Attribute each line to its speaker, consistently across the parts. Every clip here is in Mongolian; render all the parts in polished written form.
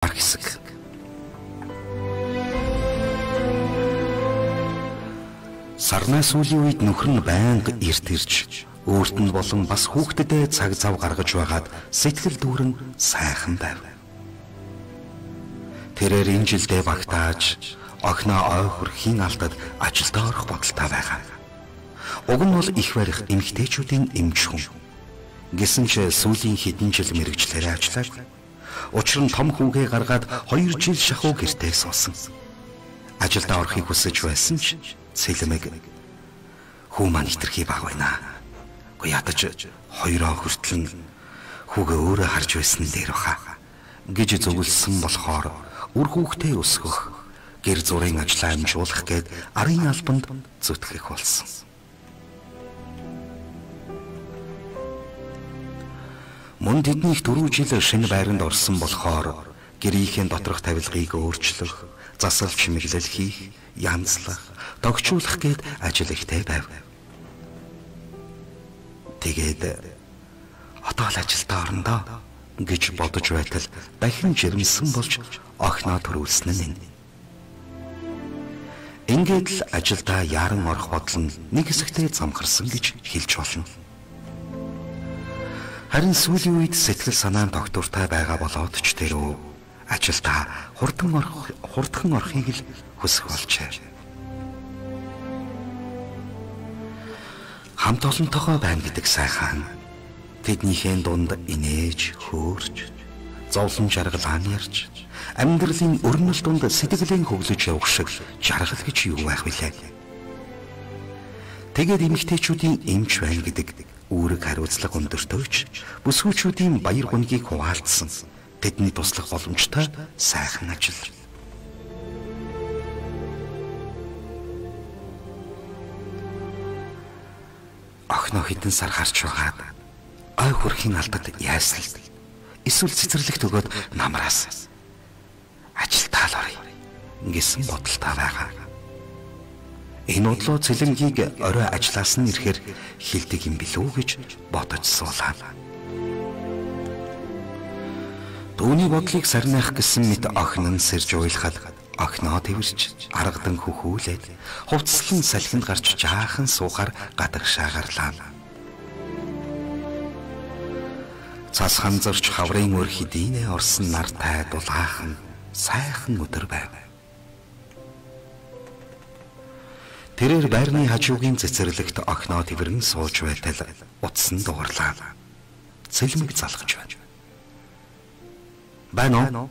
Speaker 1: Хэсэг. Сарнаа сүүлийн үед нөхөр нь байнга эрт ирж, өөрт нь болон бас хүүхдэдээ цаг зав гаргаж байгаад сэтгэл дүүрэн сайхан байв. Тэрээр энэ жилдээ багтааж, охиноо ой хүрхийн алдад ажилдаа орох бодолтой байгаа. Уг нь бол их барих эмэгтэйчүүдийн эмч хүн. Гэсэн ч сүүлийн хэдэн жил мэрэгчлэрээ ажиллаад, учир нь том хүүгээ гаргаад 2 жил шахуу гэртээ суусан. Ажилдаа орохыг хүсэж байсан ч Сэлмэг хүү маань хитрхи баг байна. Гэхдээ ядаж 2 хүртэл хүүгээ өөрөө харж байсан дээр баха гэж зөвлөсөн болохоор үр хүүхдээ өсгөх, гэр зүрийн ажлаа амжуулах гээд арын албанд зүтгэх болсон. Мөн тэдний 4 жил шинэ байранд орсон болохоор гэрийнхээ доторх тавилгыг өөрчлөх, засал чимэглэл хийх, янзлах, тогтчуулах гээд ажил ихтэй байв. Тэгээд одоо л ажилдаа орондоо гэж бодож байтал дахин жирэмсэн болж охиноо төрүүлсэн нь энэ. Ингээд л ажилдаа яран орох бодол нь нэг хэсэгтээ замхарсан гэж хэлж болно. Харин сүүлийн үед сэтгэл санаа нь доктортай байгаа болоод ч тэрөө ажилдаа хурдан орохыг л хүсэх болжээ. Хамт олонтойгоо байна гэдэг сайхан тэднийхээ дунд инээж, хөөрч, зовлон жаргалаан ярьж, амьдралын өрнөл дунд сэтгэлийн хөглөж явах шиг жаргал гэж юу байх вүлээ. Тэгээд эмэгтэйчүүдийн эмч байна гэдэг үүрэг хариуцлага өндөртөөч бүсгүйчүүдийн баяр гунгийг хуваалцсан тэдний туслах боломжтой сайхан ажил. Охиноо хэдэн сар харж байгаад ой хүрхийн алдад яасан л эсвэл цэцэрлэгт өгөөд намраас ажилдаа л орё гэсэн бодолтой байгаа. Энэ бодлоо Цэлэнгийг орой ажиллаас нь ирэхээр хилдэг юм билүү гэж бодож суулаа. Дүүний бодлыг сарниах гэсэн мэт охин нь сэрж уйлахад охиноо тэрч аргадан хөхүүлээд хувцслан салхинд гарч жаахан суухаар гадагшаагарлаа. Цас ханзарч хаврын өр хидийнэ орсон нартай дулаахан сайхан өдөр байв. Тэрээр байрны хажуугийн цэцэрлэгт охиноо тэрэн сууж байтал утсан дуурлаа. Цэлмэг залгаж байна. Байна уу?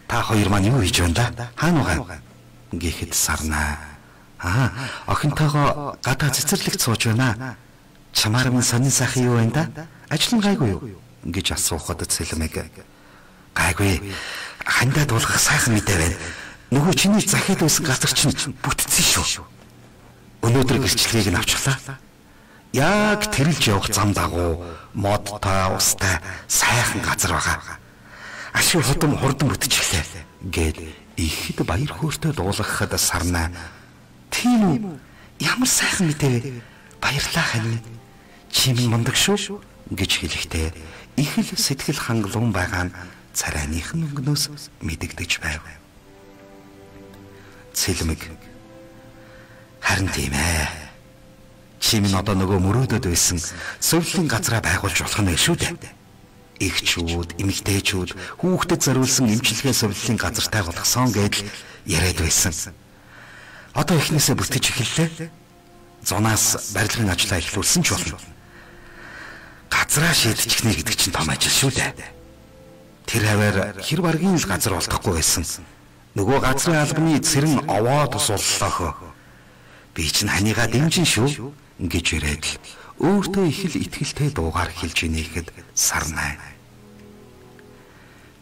Speaker 1: Та хоёр маань юу хийж байна да? Хаана байгаа? Гэхэд Сарнаа. Охинтойгоо гадаа цэцэрлэгт сууж байна. Чамаар минь сонин сайхан юу байна да? Ажил нь гайгүй юу? гэж асуухад Цэлмэг. Гайгүй. Хандаа дуулгах сайхан мэдээ байна. Нөгөө чиний захиад байсан газар чинь бүтцэн шүү. Өнөөдөр гэрчлэгийг нь авчихлаа. Яг тэрэлж явах зам дагуу модтой, устай сайхан газар байгаа. Ашиг хотом хурдан бүтчихлээ гээд ихэд баяр хөөртэй дуулгахад Сарнаа. Тийм үү? Ямар сайхан мэдээ вэ? Баярлалаа хань. Чи минь мундаг шүү гэж хэлэхдээ их л сэтгэл хангалуун байгаа нь царайныхын өнгнөөс мэдэгдэж байв. Цэлмэг. Харин тийм ээ. Чи минь одоо нөгөө мөрөөдөд байсан зөвлөлийн газраа байгуулж болох нь шүү дээ. Игчүүд, эмэгтэйчүүд хүүхдэд зориулсан эмчилгээ зөвлөлийн газартай болгосон гэдэл яриад байсан. Одоо эхнээсээ бүтгэж эхэллээ. Зунаас барилгын ажлаа эхлүүлсэн ч болно. Газраа шийдчихнэ гэдэг чинь том ажил шүү дээ. Тэр хаваар хэр баргийн л газар олдохгүй байсан. Нөгөө газрын албаны цэрэн овоо тусууллаа. Би чинь ханийгаа дэмжин шүү гэж ирээд л өөртөө их л итгэлтэй дуугаар хэлж инехэд Сарнаа.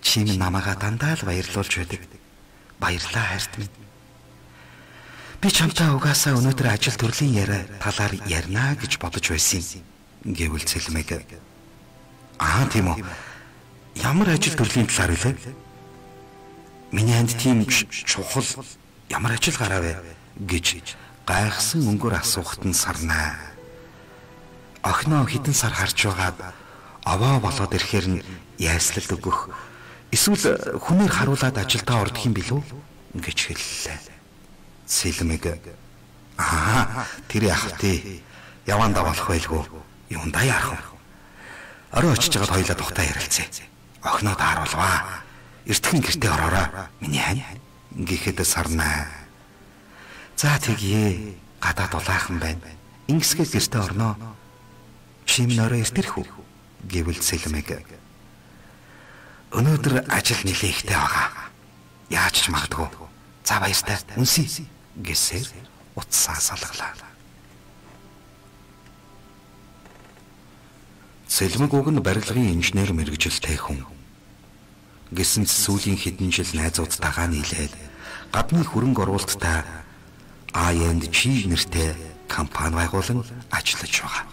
Speaker 1: Чи минь намайга дандаа л баярлуулж байдаг. Баярлаа хайрт минь. Би чамтай угаасаа өнөөдөр ажил төрлийн яриа талаар ярина гэж бодож байсан юм гэвэл Цэлмэг. Тийм үү. Ямар ажил төрлийн талаар вэ? Миний ханд тийм чухал ямар ажил гараа вэ гэж гайхсан өнгөөр асуухад нь Сарнаа. Охиноо хэдэн сар харж байгаад овоо болоод ирэхээр нь яйслалд өгөх Эсвэл хүнээр харуулад ажилдаа ордох юм билүү? Гэж хэллээ. Сэлмэг тэр яах вэ? Явандаа болох байлгүй. Юундаа яах вэ? Орой очиж жагаад хоёлаа тухтаа ярилцъя. Охиноо тааруулваа. Эртхэн гэртээ ороорой. Миний хань гэхэд сарнаа. За тэгье. Гадаад улаахан байна. Ингэсгээ гэртээ орноо. Чим нөрөө эртэрх үү? Гэвэл Сэлмэг. Өнөөдөр ажил нэлээ ихтэй байгаа. Яаж ч магадгүй. За баяртай. Үнсий гэсээр утсаа салгалаа. Сэлмэг уг нь барилгын инженер мэргэжилтэй хүн. Гэсэн сүүлийн хэдэн жил найзуудтайгаа нийлээд гадны хөрөнгө оруулалттай I&G нэртэй компани байгуулан ажиллаж байгаа.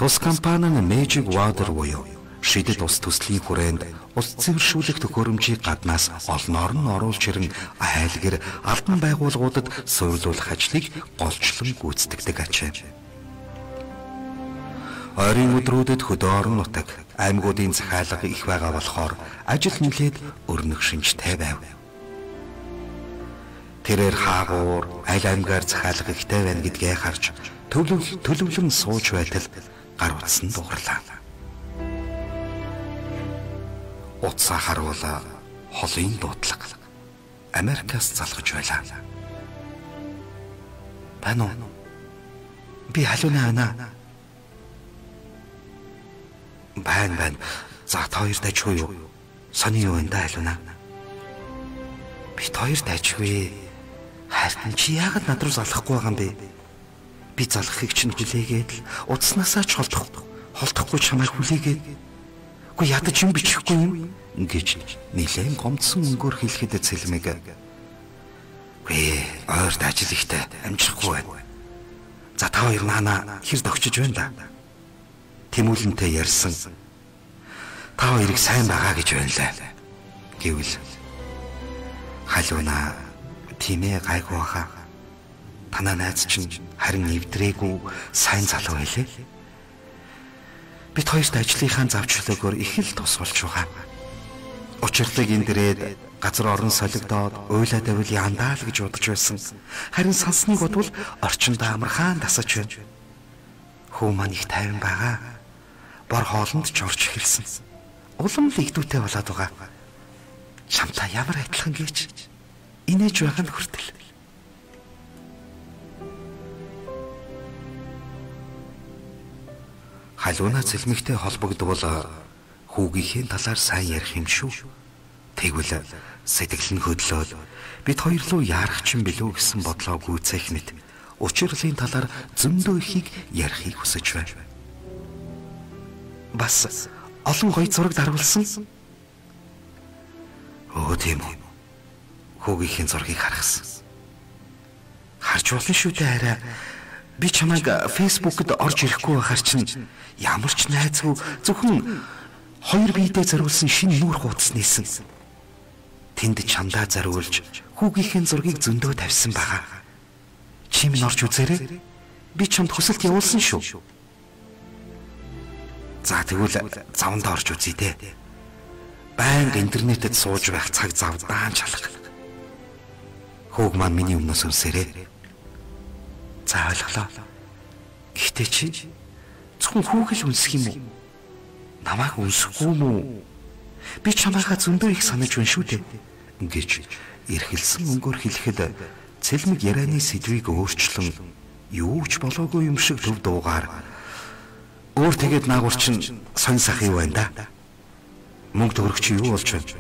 Speaker 1: Тус компани нь Magic Water буюу шидэт ус төслийн хүрээнд ус цэвэршүүлэх төхөөрөмжийг гаднаас олноор нь оруулж ирэн айлгэр албан байгууллагуудад суйрлуулах ажлыг голчлон гүйцэтгэдэг ачаа. Ойрын өдрүүдэд хөдөөрн нутаг аймагуудын захиалга их байгаа болохоор ажил нэлээд өрнөх шинжтэй байв. Тэрээр хаагуур аль аймгаар захиалга ихтэй байна гэдгээ харж төлөвлөн сууж байтал гар утсан дугарлаа. Утсаа харуула холын дуудлага Америкаас залгаж байлаа. Байна уу? Би халуунаа ана. Байна. За та хоёр дайчгүй юу? Сони юу энэ халуунаа? Бид хоёр дайчгүй. Хайртан чи яагаад над руу залахгүй байгаа юм бэ? Би залхахыг чинь хүлээгээд л утаснасаа ч холдохгүй чамайг хүлээгээд. Үгүй ядаж юм бичихгүй юм гэж нилээн гомдсон өнгөөр хэлэхэд Сэлмэг. Үгүй ойрт ажил ихтэй амжихгүй байна. За та хоёр наана хэр догчиж байна да? Тэмүүлэнтэй ярьсан. Та хоёрыг сайн байгаа гэж байна лээ. Гэвэл халуунаа тийм ээ гайгүй баха. Танаа найз чинь харин эвдрээгүй сайн залуу байлээ. Бид хоёрт ажлынхаа завчлаагоор их л тус болж байгаа. Учирлыг эндэрээд газар орон солигдоод уйлаа давил яндаа л гэж бодож байсан. Харин сансныг бодвол орчинд амархан тасаж байна. Хүү маань их тайван байгаа. Бор хоолнд ч орж эхэлсэн. Улам л игдүүтэй болоод байгаа. Чамтай ямар адилхан гэж инээж байгаа нь хүртэл. Халуунаа Сэлмэгтэй холбогдвол хүүгийнхээ талаар сайн ярих юм шүү. Тэгвэл сэтгэл нь хөдлөөд бид хоёр руу яарах ч юм билүү гэсэн бодлоо гүйцээх мэт учирлын талаар зөндөө ихийг ярихыг хүсэж байна. Бас олон гоё зураг дарвалсан. Тийм үү. Хүүгийнхээ зургийг харгасан. Харж болно шүү дээ арай. Би чамайг фэйсбүүкэд орж ирэхгүй байхаар чинь ямар ч найзгүй зөвхөн хоёр биедээ зориулсан шинэ нүүр хуудас нээсэн. Тэнд чамдаа зориулж хүүгийнхээ зургийг зөндөө тавьсан байгаа. Чи минь орж үзээрэй. Би чамд хүсэлт явуулсан шүү. За тэгвэл завандаа орж үзье дээ. Байнга интернетэд сууж байх цаг зав даан чалга. Хүүг маань миний өмнөөс өнсөрэй. За ойлголоо. Гэхдээ чи зөвхөн хүүг л үнсэх юм уу? Намайг үнсэхгүй юм уу? Би чамайгаа зөндөө их санаж байна шүү дээ. Ингэж эрхэлсэн өнгөөр хэлэхэд Сэлмэг ярианы сэдвийг өөрчлөн юу ч болоогүй юм шиг төв дуугаар өөр тэгээд наагур чинь сонь сах юу байна да? Мөнгө төгрөг чи юу болж байна?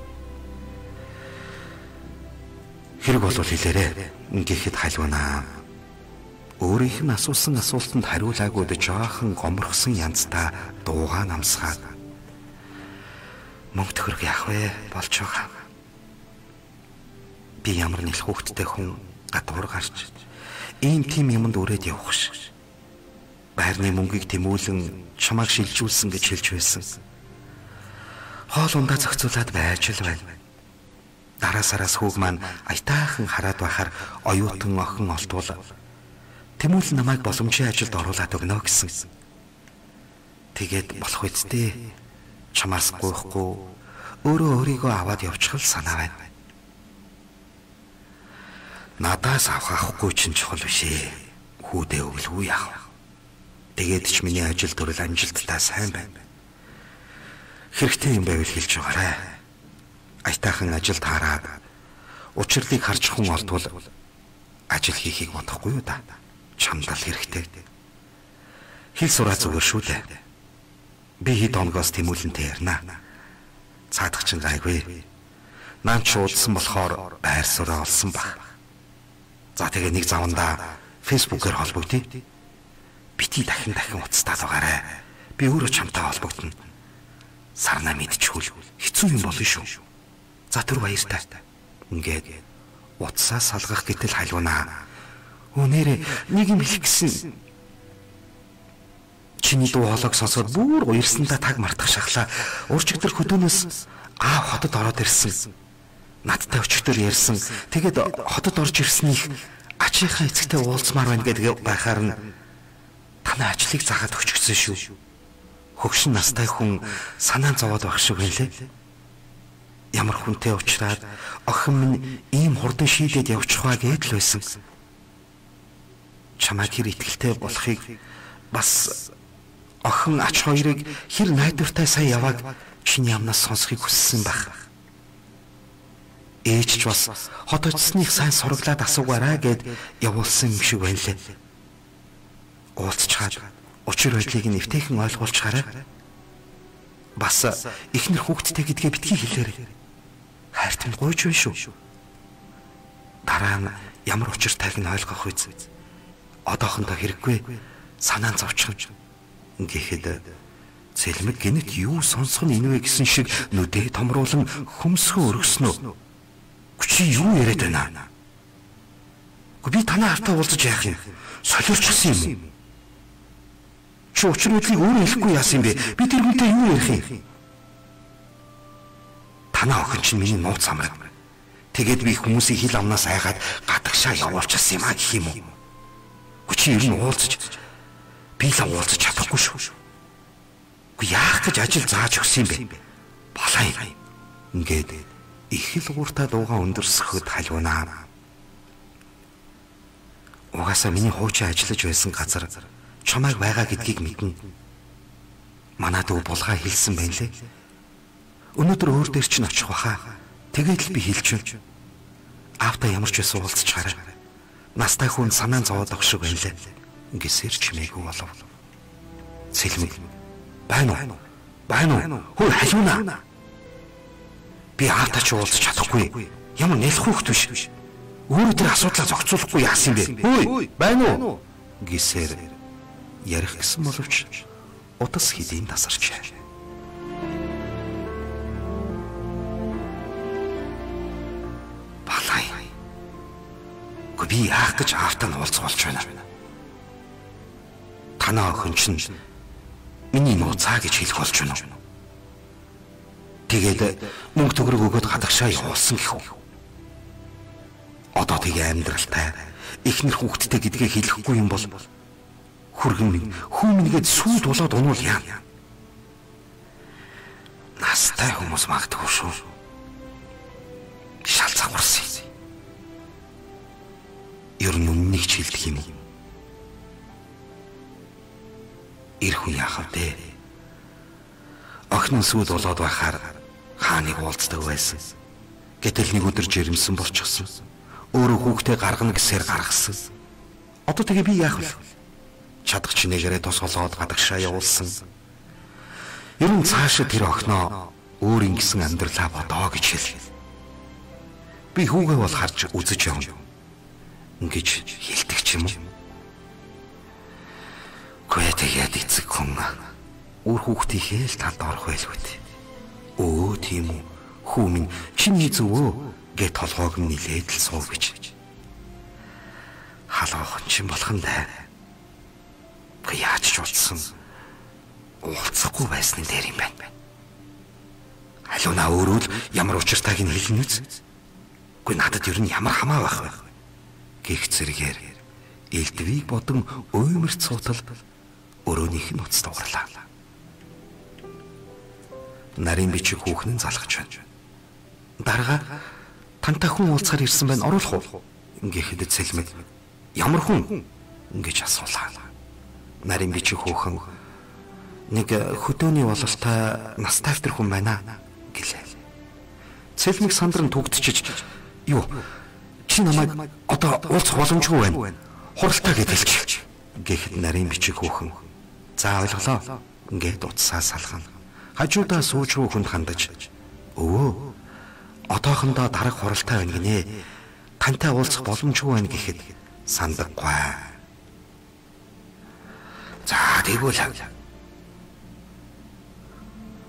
Speaker 1: Хэрэг болвол хэлээрэй. Ингэхэд халуунаа өөрийнх нь асуусан асуултанд хариулаагүй жоохон гомрохсон янзтай дуугаа намсгаад мөнгө төгрөг яах вэ? Болж байгаа. Би ямар нэлэх хүүхдтэй хүн гадуур гарч ийм тийм юмд өрөөд явах ш. Байрны мөнгийг тэмүүлэн чамайг шилжүүлсэн гэж хэлж байсан. Хоол ундаа зохицуулаад байж л байна. Дараа сараас хүүг маань аятайхан хараад байхаар оюутан охин олтвол тэмүүлэн намайг боломжийн ажилд оруулаад өгнө гэсэн. Тэгээд болох үсттэй чамаас гуйхгүй өөрөө өөрийгөө аваад явчих л санаа байна. Надаас авахгүй чинь чухал биш ээ. Хүүдээ өглөө яах. Тэгээд ч миний ажил төрөл амжилттай сайн байна. Хэрэгтэй юм байвал хэлж байгаарай. Аятайхан ажилд хараад учирлыг харж хүн олдвол ажил хийхийг бодохгүй юу да. Чамд л хэрэгтэй. Хэл сураа зүгээр шүү дээ. Би хэд хоногоос тэмүүлэнтэй ярина. Цаадах чинь гайгүй. Нaan ч уудсан болохоор байр сураа олсон баг. За тэгээ нэг завандаа фэйсбүүкээр холбогдъё. Бити дахин уцтаад байгаарай. Би өөрөө чамтай холбогдно. Сарна мэдчихвэл хэцүү юм болно шүү. За түр баяртай. Ингээд уцаа салгах гэтэл халуунаа. Өнөөрэ нэг юм хэлэх гэсэн. Чиний дуу хоолойг сонсоод бүр уярсандаа таг мартах шахлаа. Урчигдэр хөдөөнөөс хотод ороод ирсэн. Надтай өчигдөр ярьсан. Тэгээд хотод орж ирснийг ачийнхаа эцэгтэй уулзмаар байна гэдэг байхаар нь танай ажлыг заагаад өчгсөн шүү. Хөгшин настай хүн санаа зовоод байх шиг байлээ. Ямар хүнтэй уулзраад охин минь ийм хурдан шийдээд явчих ба гэдэл байсан. Чамайг хэр итгэлтэй болохыг бас охин ач хоёрыг хэр найдвартай сайн явааг чиний амнаас сонсхийг хүссэн байх. Ээж ч бас хот очсныг сайн сураглаад асуугаарай гэд явуулсан юм шиг байлээ. Уулзчаад учир байдлыг нэвтэйхэн ойлгуулчихаарай. Бас ихнэр хүүхдтэй гэдгээ битгий хэлээрэй. Хайртан гойж байна шүү. Дараа нь ямар учиртайг нь ойлгох үз. Одоохондоо хэрэггүй санаа зовчих. Ингээд цэлмэг гинэт юу сонсох нь инвэ гэсэн шиг нүдээ томруулан хөмсгөө өргөснө. Чи юу яриад байна? Би танай хартаа уулзаж яах юм? Солиорчсон юм. Чи учир байдлыг өөрөө хэлэхгүй яасан юм бэ? Би тэр хүнтэй юу ярих юм? Танай охин чинь миний нууц амраг. Тэгээд би хүмүүсийн хил амнаас айгаад гадагшаа явуулчихсан юм а гэх юм уу? Чи ер нь уулзаж би л уулзаж чадахгүй шүү. Яах гэж ажил зааж өгсөн юм бэ? Балаа юм. Ингээд их л ууртай дууга өндөрсөхөд халуунаа. Угаасаа миний хуучин ажиллаж байсан газар чамайг байгаа гэдгийг мэднэ. Манай дүү булгаа хэлсэн байна лээ. Өнөөдөр өөр дээр чинь очих баха. Тэгээд л би хэлчихв. Аавтай ямар ч байсан уулзчихаарай. Настай хүн санаа зовоод авах шиг байна лээ. Ингэсээр чимээгүй болов. Цэлмэг. Байна уу? Хөөе халуунаа. Би аавтай ч уулзах чадахгүй. Ямар нэлэх хүүхэд биш. Өөрөө тэр асуудлаа зохицуулахгүй яасан бэ? Хөөе, байна уу? Гисээр ярих гэсэн боловч утас хэдийн тасарчээ. Балай. Би яах гэж аавтай уулзах болж байна. Танай охин чинь миний нууцаа гэж хэлэх болж байна. Тэгээд мөнгө төгрөг өгөөд гадагшаа явуулсан гэх үү. Одоо тэгээ амьдралтай ихнэр хүүхдтэй гэдгээ хэлэхгүй юм бол хүргэн минь хүү мингээд сүйд болоод унуул яа. Настай хүмүүс магадгүй шүү. Шал загварсан. Ер нь үннийг ч хэлдэг юм. Ир хүн яах вэ? Охин сүйд болоод байхаар хааныг уулздаг байсан. Гэтэл нэг өдөр жирэмсэн болчихсон. Өөрөө хүүхдээ гаргана гэсээр гаргасан. Одоо тэгээ би яах вэ? Чадах чинээгээрээ тусгалаад гадагшаа явуулсан. Ер нь цаашаа тэр охиноо өөр ингэсэн амьдралаа бодоо гэж хэл. Би хүүгээ бол харж үзэж явна. Ингэж хэлдэг ч юм уу? Гэхдээ тэгээд эцэг хүн өөр хүүхдийнхээ л талд орох байлгүй. Өө тийм үү. Хүү минь чиний зөвөө гэт толгойг нь нилээд л суув гэж. Халуухан чин болохандаа. Яаж ч уулзсан. Уулзахгүй байсны дээр юм байна. Халуунаа өөрөө л ямар учиртайг нь хэлнэ үз. Гэхдээ надад ер нь ямар хамаа байх вэ? Гэх зэрэгээр элдвийг бодон уймэрт суутал өрөөнийх нь уц дугарлаа. нарийн бичиг хүүхэн нь залгаж байна. Дарга тантай хүн уулзахаар ирсэн байна, оруулах уу? Гэхэд Цэлмэг ямар хүн гэж асуулаа. Нарийн бичиг хүүхэн нэг хөдөөний бололтой настай автар хүн байна гэлээ. Цэлмэг сандран түгтчиж юу чи намайг одоо уулзах боломжгүй байна. Хуралтай гэдэлж гэхэд нарийн бичиг хүүхэн за ойлголоо ингээд утсаа салгана. Хажуудаа сууж руу хүнд хандаж өө одоохондоо дарга хуралтай байна гинэ. Тантай уулзах боломжгүй байна гэхэд сандаггүй. За тэгвэл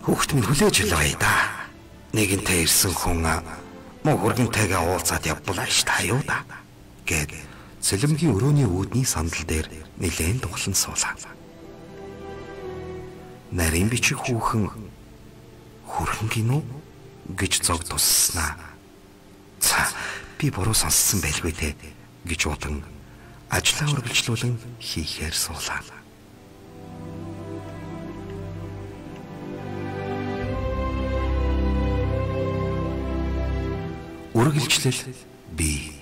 Speaker 1: хүүхэд минь хүлээж илгая да. Нэгэнтэй ирсэн хүн муу хургинтайгаа уулзаад явбалаа ш та юу да гэд Цэлмгийн өрөөний үүдний сандал дээр нилээн дуглан суулаа. Нарийн бичиг хүүхэн хүрхэн гинүү гэж зог тусснаа. За би буруу сонссон байлгүй те гэж удан ажлаа үргэлжлүүлэн хийхээр суулаа. Үргэлжлэл бий.